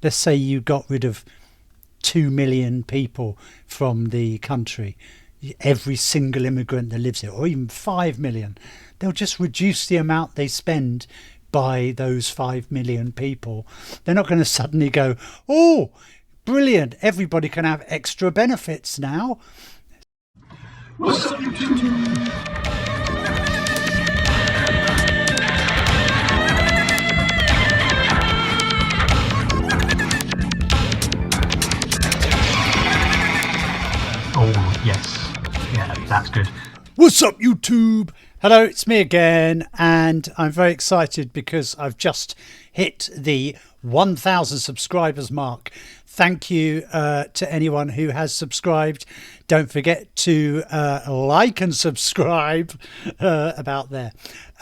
let's say you got rid of 2 million people from the country, every single immigrant that lives here, or even 5 million, they'll just reduce the amount they spend by those 5 million people. They're not going to suddenly go, oh, brilliant, everybody can have extra benefits now. What's up, YouTube? Oh, yes. Yeah, that's good. What's up, YouTube? Hello, it's me again, and I'm very excited because I've just hit the 1,000 subscribers mark. Thank you to anyone who has subscribed. Don't forget to like and subscribe about there.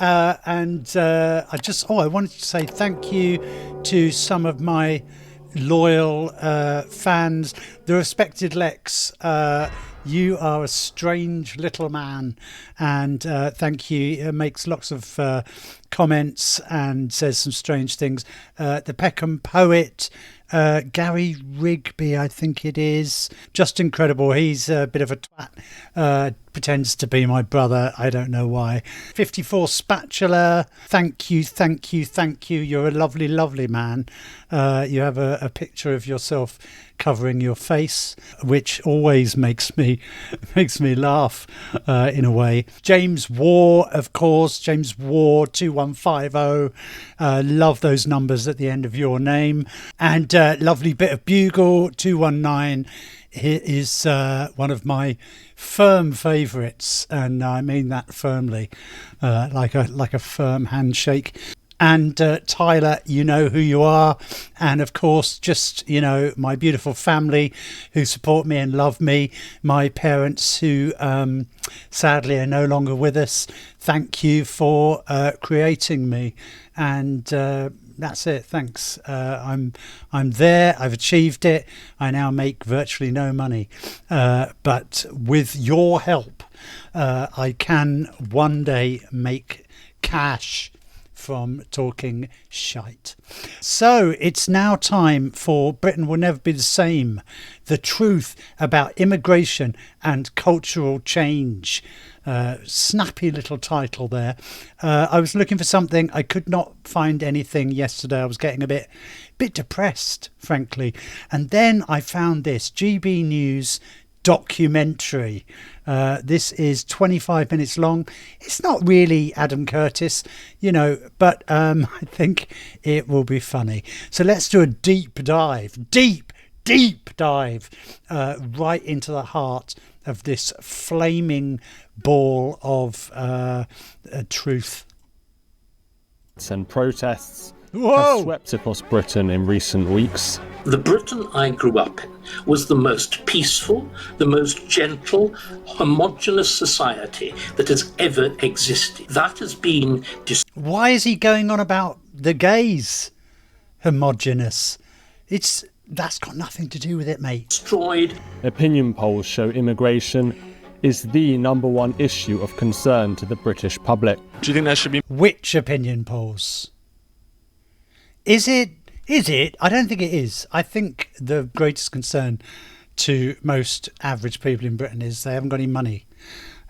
I wanted to say thank you to some of my loyal fans. The Respected Lex, you are a strange little man, and thank you. It makes lots of comments and says some strange things. The Peckham Poet, Gary Rigby, I think it is, just incredible. He's a bit of a twat, pretends to be my brother, I don't know why. 54 Spatula, thank you. You're a lovely man. You have a picture of yourself covering your face, which always makes me laugh in a way. James War, of course, James War 2150. Love those numbers at the end of your name. And lovely bit of bugle 219 is one of my firm favourites, and I mean that firmly, like a firm handshake. And Tyler, you know who you are. And of course, just, my beautiful family who support me and love me. My parents who sadly are no longer with us. Thank you for creating me. And that's it. Thanks. I'm there. I've achieved it. I now make virtually no money. But with your help, I can one day make cash from talking shite. So it's now time for Britain Will Never Be the Same. The truth about immigration and cultural change. Snappy little title there. I was looking for something. I could not find anything yesterday. I was getting a bit depressed, frankly. And then I found this GBNews documentary. This is 25 minutes long. It's not really Adam Curtis, but I think it will be funny. So let's do a deep dive right into the heart of this flaming ball of truth. And protests Whoa! have swept across Britain in recent weeks. The Britain I grew up in was the most peaceful, the most gentle, homogenous society that has ever existed. That has been Why is he going on about the gays? Homogenous. That's got nothing to do with it, mate. destroyed. Opinion polls show immigration is the number one issue of concern to the British public. Do you think there should be... Which opinion polls? Is it? I don't think it is. I think the greatest concern to most average people in Britain is they haven't got any money.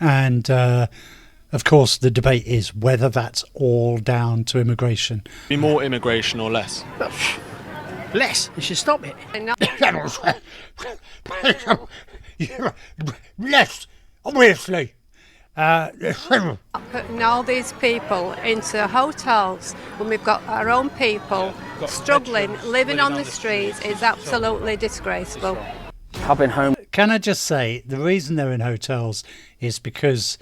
And, of course, the debate is whether that's all down to immigration. Be more immigration or less? Less. You should stop it. Less, obviously. Putting all these people into hotels when we've got our own people struggling, living on the streets is absolutely disgraceful. I've been home. Can I just say the reason they're in hotels is because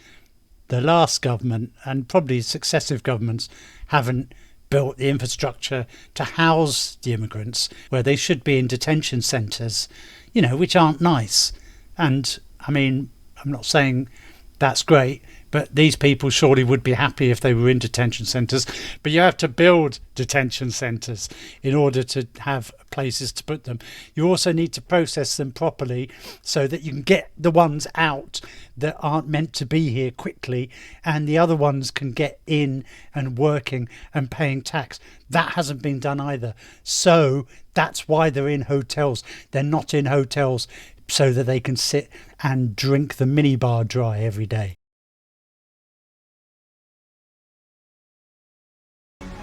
the last government and probably successive governments haven't built the infrastructure to house the immigrants, where they should be in detention centres, which aren't nice. And I mean, I'm not saying that's great, but these people surely would be happy if they were in detention centres. But you have to build detention centres in order to have places to put them. You also need to process them properly so that you can get the ones out that aren't meant to be here quickly, and the other ones can get in and working and paying tax. That hasn't been done either. So That's why they're in hotels. They're not in hotels so that they can sit and drink the minibar dry every day.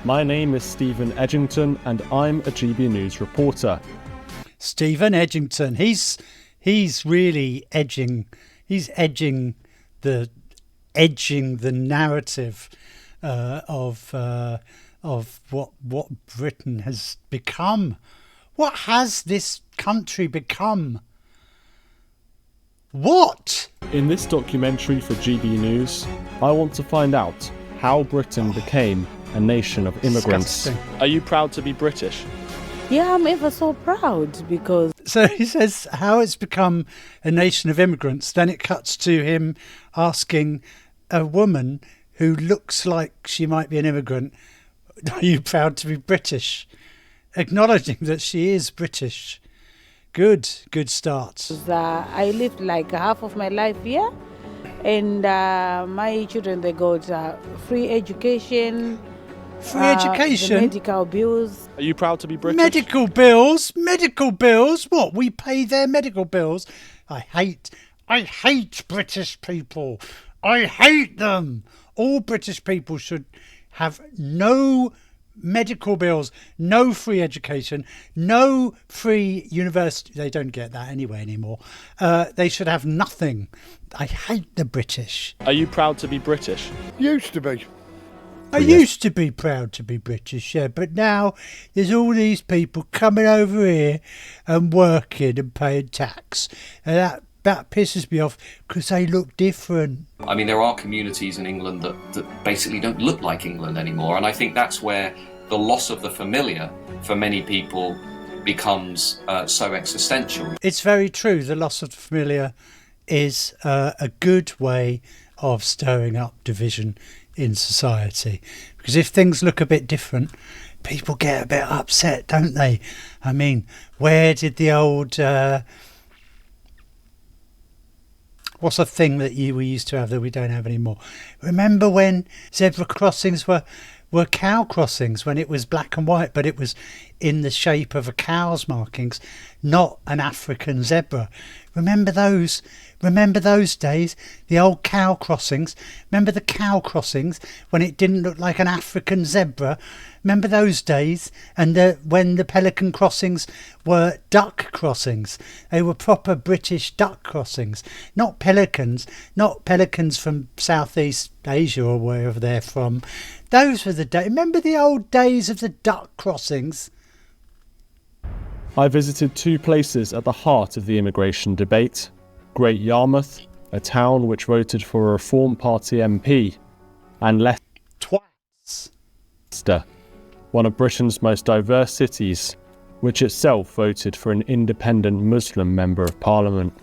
My name is Stephen Edgington and I'm a GB News reporter. Stephen Edgington, he's really edging. He's edging the narrative of what Britain has become. What has this country become? What? In this documentary for GB News, I want to find out how Britain became a nation of immigrants. Disgusting. Are you proud to be British? Yeah, I'm ever so proud because... So he says how it's become a nation of immigrants. Then it cuts to him asking a woman who looks like she might be an immigrant, are you proud to be British? Acknowledging that she is British. Good start. I lived like half of my life here, and my children, they got free education. Free education? The medical bills. Are you proud to be British? Medical bills? What? We pay their medical bills? I hate British people. I hate them. All British people should have no medical bills, no free education, no free university. They don't get that anyway anymore. They should have nothing. I hate the British. Are you proud to be British? Used to be. I used to be proud to be British, yeah, but now there's all these people coming over here and working and paying tax. And that pisses me off because they look different. I mean, there are communities in England that basically don't look like England anymore, and I think that's where the loss of the familiar for many people becomes so existential. It's very true. The loss of the familiar is a good way of stirring up division in society, because if things look a bit different, people get a bit upset, don't they? I mean, where did the old what's a thing that we used to have that we don't have anymore? Remember when zebra crossings were cow crossings, when it was black and white, but it was in the shape of a cow's markings, not an African zebra? Remember those days, the old cow crossings? Remember the cow crossings when it didn't look like an African zebra? Remember those days? And when the pelican crossings were duck crossings. They were proper British duck crossings, not pelicans from Southeast Asia or wherever they're from. Those were the days. Remember the old days of the duck crossings? I visited two places at the heart of the immigration debate: Great Yarmouth, a town which voted for a Reform Party MP, and Leicester, one of Britain's most diverse cities, which itself voted for an independent Muslim Member of Parliament.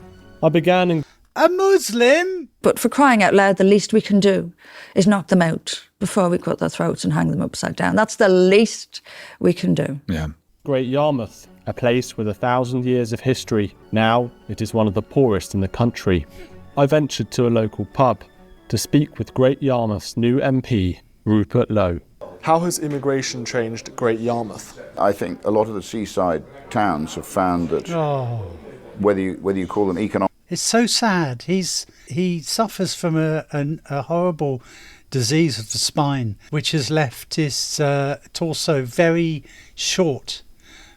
I began in... A Muslim? But for crying out loud, the least we can do is knock them out before we cut their throats and hang them upside down. That's the least we can do. Yeah. Great Yarmouth, a place with 1,000 years of history. Now it is one of the poorest in the country. I ventured to a local pub to speak with Great Yarmouth's new MP, Rupert Lowe. How has immigration changed Great Yarmouth? I think a lot of the seaside towns have found that whether you call them economic... It's so sad. He suffers from a horrible disease of the spine, which has left his torso very short.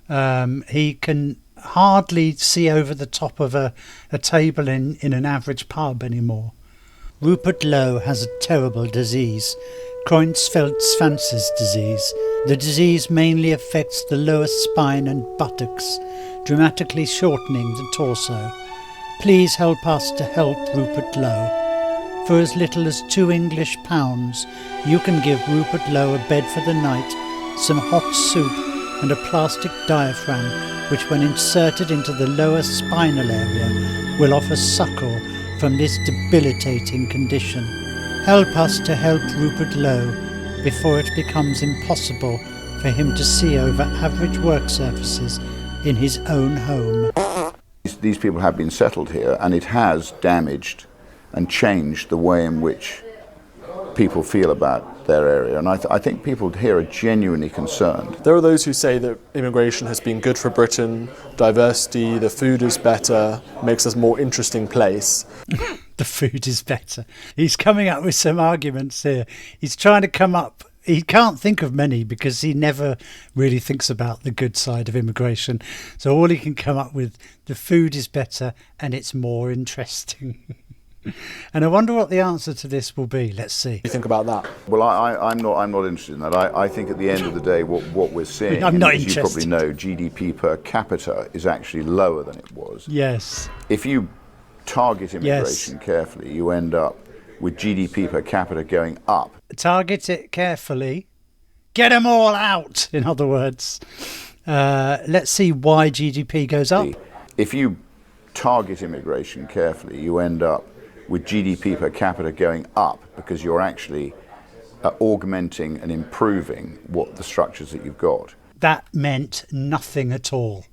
He can hardly see over the top of a table in an average pub anymore. Rupert Lowe has a terrible disease, Creutzfeldt-Jakov's disease. The disease mainly affects the lower spine and buttocks, dramatically shortening the torso. Please help us to help Rupert Lowe. For as little as £2 you can give Rupert Lowe a bed for the night, some hot soup and a plastic diaphragm which, when inserted into the lower spinal area, will offer succour from this debilitating condition. Help us to help Rupert Lowe before it becomes impossible for him to see over average work surfaces in his own home. These people have been settled here, and it has damaged and changed the way in which people feel about their area, and I think people here are genuinely concerned. There are those who say that immigration has been good for Britain, diversity, the food is better, makes us a more interesting place. The food is better. He's coming up with some arguments here. He's trying to come up. He can't think of many because he never really thinks about the good side of immigration. So all he can come up with, the food is better and it's more interesting. And I wonder what the answer to this will be. Let's see. What do you think about that? Well, I'm not interested in that. I think at the end of the day, what we're seeing, I'm not as interested. you probably know, GDP per capita is actually lower than it was. Yes. If you target immigration carefully, you end up with GDP per capita going up. Target it carefully. Get them all out, in other words. Let's see why GDP goes up. If you target immigration carefully, you end up with GDP per capita going up because you're actually augmenting and improving what the structures that you've got. That meant nothing at all.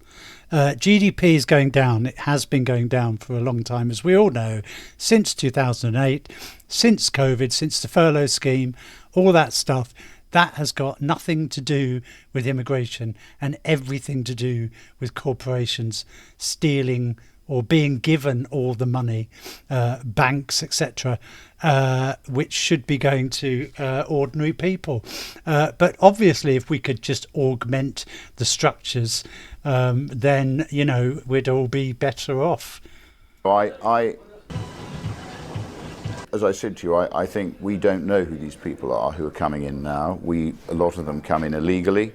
GDP is going down. It has been going down for a long time, as we all know, since 2008, since COVID, since the furlough scheme, all that stuff. That has got nothing to do with immigration and everything to do with corporations stealing or being given all the money, banks, etc., which should be going to ordinary people. But obviously, if we could just augment the structures, then, you know, we'd all be better off. As I said to you, I think we don't know who these people are who are coming in now. A lot of them come in illegally.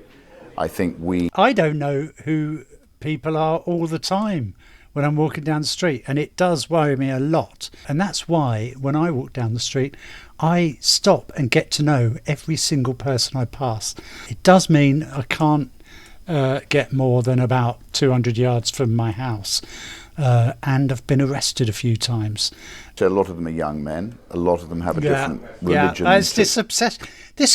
I don't know who people are all the time when I'm walking down the street, and it does worry me a lot. And that's why when I walk down the street, I stop and get to know every single person I pass. It does mean I can't get more than about 200 yards from my house, and I've been arrested a few times. So a lot of them are young men. A lot of them have a different religion. It's this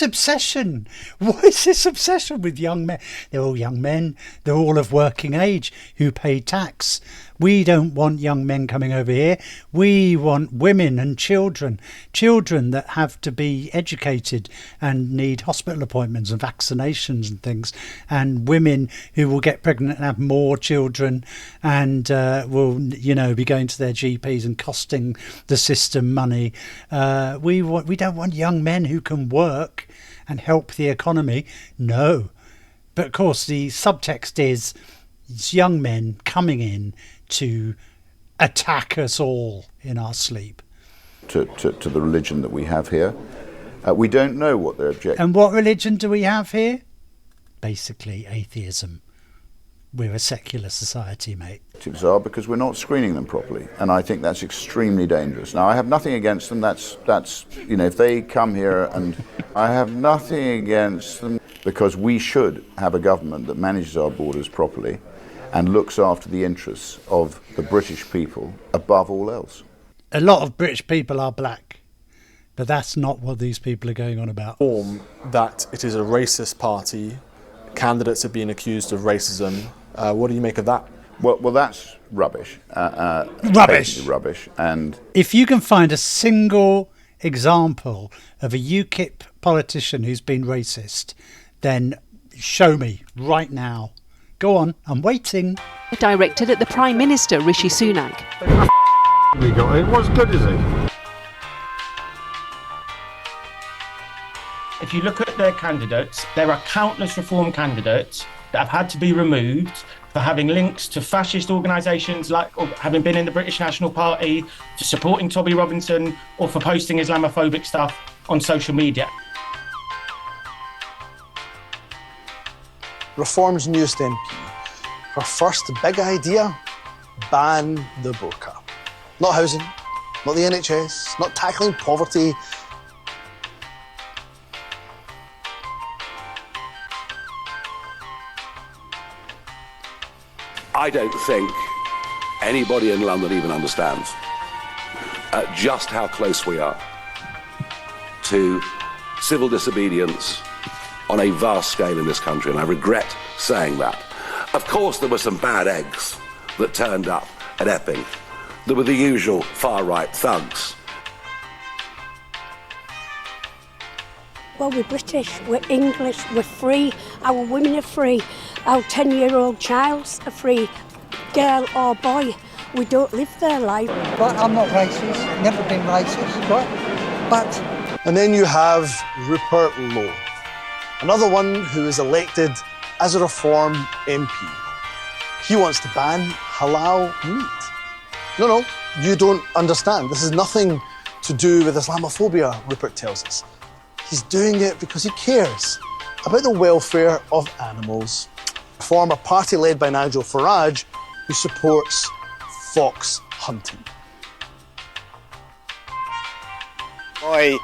obsession. What is this obsession with young men? They're all young men. They're all of working age who pay tax. We don't want young men coming over here. We want women and children that have to be educated and need hospital appointments and vaccinations and things, and women who will get pregnant and have more children and will, you know, be going to their GPs and costing the system money. We don't want young men who can work and help the economy. No. But of course the subtext is it's young men coming in to attack us all in our sleep. To the religion that we have here. We don't know what their objective. And what religion do we have here? Basically atheism. We're a secular society, mate. Are because we're not screening them properly, and I think that's extremely dangerous. Now, I have nothing against them. That's you know, if they come here, and I have nothing against them, because we should have a government that manages our borders properly and looks after the interests of the British people above all else. A lot of British people are black, but that's not what these people are going on about. That it is a racist party. Candidates have been accused of racism. What do you make of that? Well, that's rubbish. Rubbish. Rubbish. And if you can find a single example of a UKIP politician who's been racist, then show me right now. Go on, I'm waiting. Directed at the Prime Minister, Rishi Sunak. We got it. What's good is it? If you look at their candidates, there are countless reform candidates that have had to be removed for having links to fascist organisations, like or having been in the British National Party, to supporting Toby Robinson, or for posting Islamophobic stuff on social media. Reform's newest MP. Her first big idea, ban the burqa. Not housing, not the NHS, not tackling poverty. I don't think anybody in London even understands just how close we are to civil disobedience on a vast scale in this country, and I regret saying that. Of course, there were some bad eggs that turned up at Epping. There were the usual far-right thugs. Well, we're British, we're English, we're free, our women are free, our 10-year-old child's a free, girl or boy. We don't live their life. But I'm not racist, never been racist, right? But... And then you have Rupert Lowe, another one who is elected as a Reform MP. He wants to ban halal meat. No, you don't understand. This is nothing to do with Islamophobia, Rupert tells us. He's doing it because he cares about the welfare of animals. A former party led by Nigel Farage who supports fox hunting. My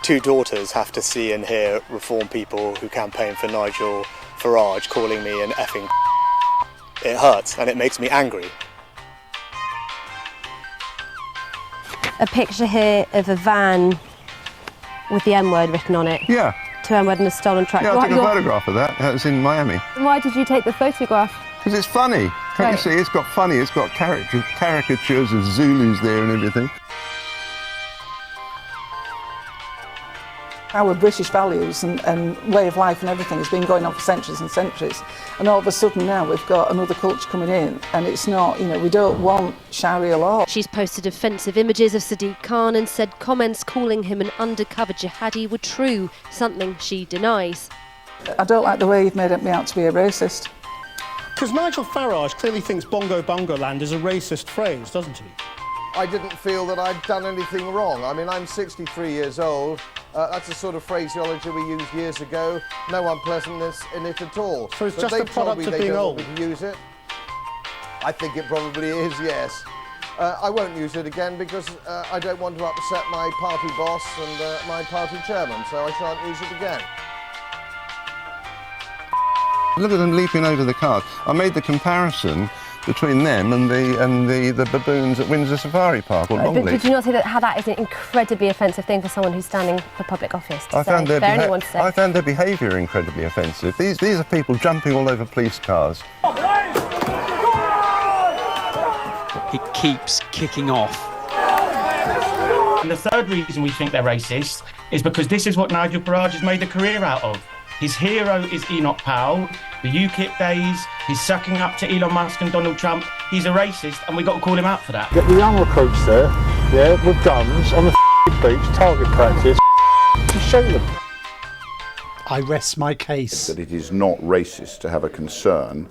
two daughters have to see and hear Reform people who campaign for Nigel Farage calling me an effing. It hurts and it makes me angry. A picture here of a van with the M-word written on it. Yeah. 2 M-word and a stolen truck. Yeah, I took a photograph of that. That was in Miami. Why did you take the photograph? Because it's funny. Can't you see? It's got funny. It's got caricatures of Zulus there and everything. Our British values and way of life and everything has been going on for centuries and centuries. And all of a sudden now we've got another culture coming in and it's not, we don't want Sharia law. She's posted offensive images of Sadiq Khan and said comments calling him an undercover jihadi were true, something she denies. I don't like the way you've made me out to be a racist. Because Nigel Farage clearly thinks bongo bongo land is a racist phrase, doesn't he? I didn't feel that I'd done anything wrong. I mean, I'm 63 years old. That's the sort of phraseology we used years ago. No unpleasantness in it at all. So it's just a product of being old? They don't want me to use it. I think it probably is, yes. I won't use it again because I don't want to upset my party boss and my party chairman, so I shan't use it again. Look at them leaping over the cars. I made the comparison between them and the baboons at Windsor Safari Park or Longleat. But did you not see how that is an incredibly offensive thing for someone who's standing for public office to I found their say? behaviour incredibly offensive. These are people jumping all over police cars. He keeps kicking off. And the third reason we think they're racist is because this is what Nigel Farage has made a career out of. His hero is Enoch Powell, the UKIP days, he's sucking up to Elon Musk and Donald Trump. He's a racist and we've got to call him out for that. Get the young recruits there, with guns on the beach, target practice, and shoot them. I rest my case. That it is not racist to have a concern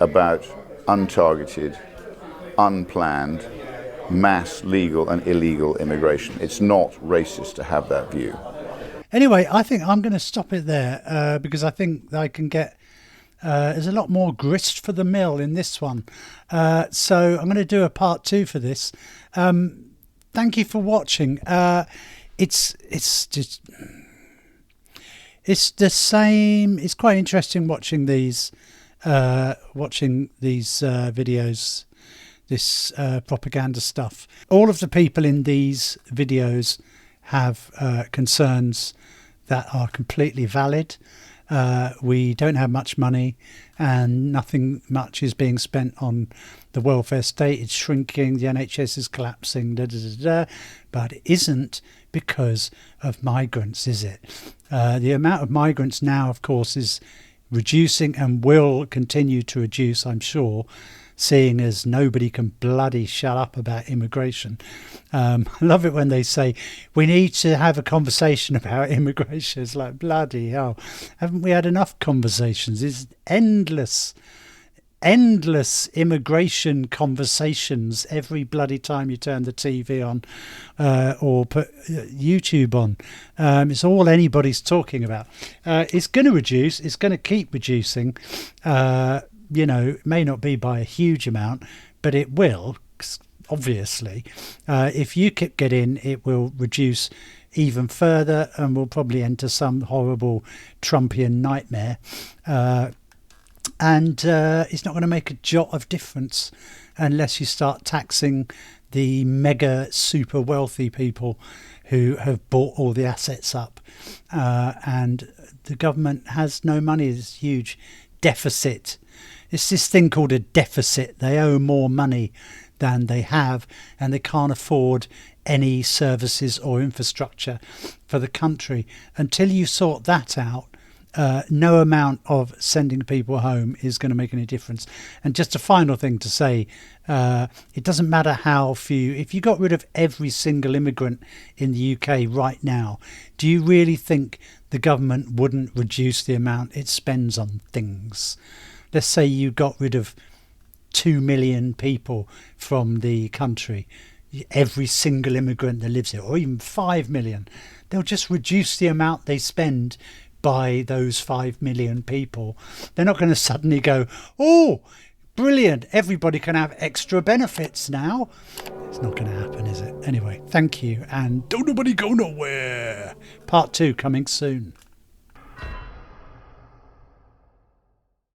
about untargeted, unplanned, mass legal and illegal immigration. It's not racist to have that view. Anyway, I think I'm going to stop it there because I think I can get... there's a lot more grist for the mill in this one. So I'm going to do a part 2 for this. Thank you for watching. It's the same. It's quite interesting watching these videos, this propaganda stuff. All of the people in these videos have concerns that are completely valid. We don't have much money and nothing much is being spent on the welfare state. It's shrinking, the NHS is collapsing, but it isn't because of migrants, is it? The amount of migrants now, of course, is reducing and will continue to reduce, I'm sure, seeing as nobody can bloody shut up about immigration. I love it when they say we need to have a conversation about immigration. It's like, bloody hell, haven't we had enough conversations? It's endless immigration conversations every bloody time you turn the TV on or put YouTube on. It's all anybody's talking about. It's going to reduce, it's going to keep reducing. It may not be by a huge amount, but it will, obviously. If UKIP get in, it will reduce even further and will probably enter some horrible Trumpian nightmare. And it's not going to make a jot of difference unless you start taxing the mega super wealthy people who have bought all the assets up. And the government has no money. There's a huge deficit. It's this thing called a deficit. They owe more money than they have, and they can't afford any services or infrastructure for the country. Until you sort that out, no amount of sending people home is going to make any difference. And just a final thing to say, it doesn't matter how few, if you got rid of every single immigrant in the UK right now, do you really think the government wouldn't reduce the amount it spends on things? Let's say you got rid of 2 million people from the country, every single immigrant that lives here, or even 5 million, they'll just reduce the amount they spend by those 5 million people. They're not going to suddenly go, oh, brilliant, everybody can have extra benefits now. It's not going to happen, is it? Anyway, thank you, and don't nobody go nowhere. Part 2 coming soon.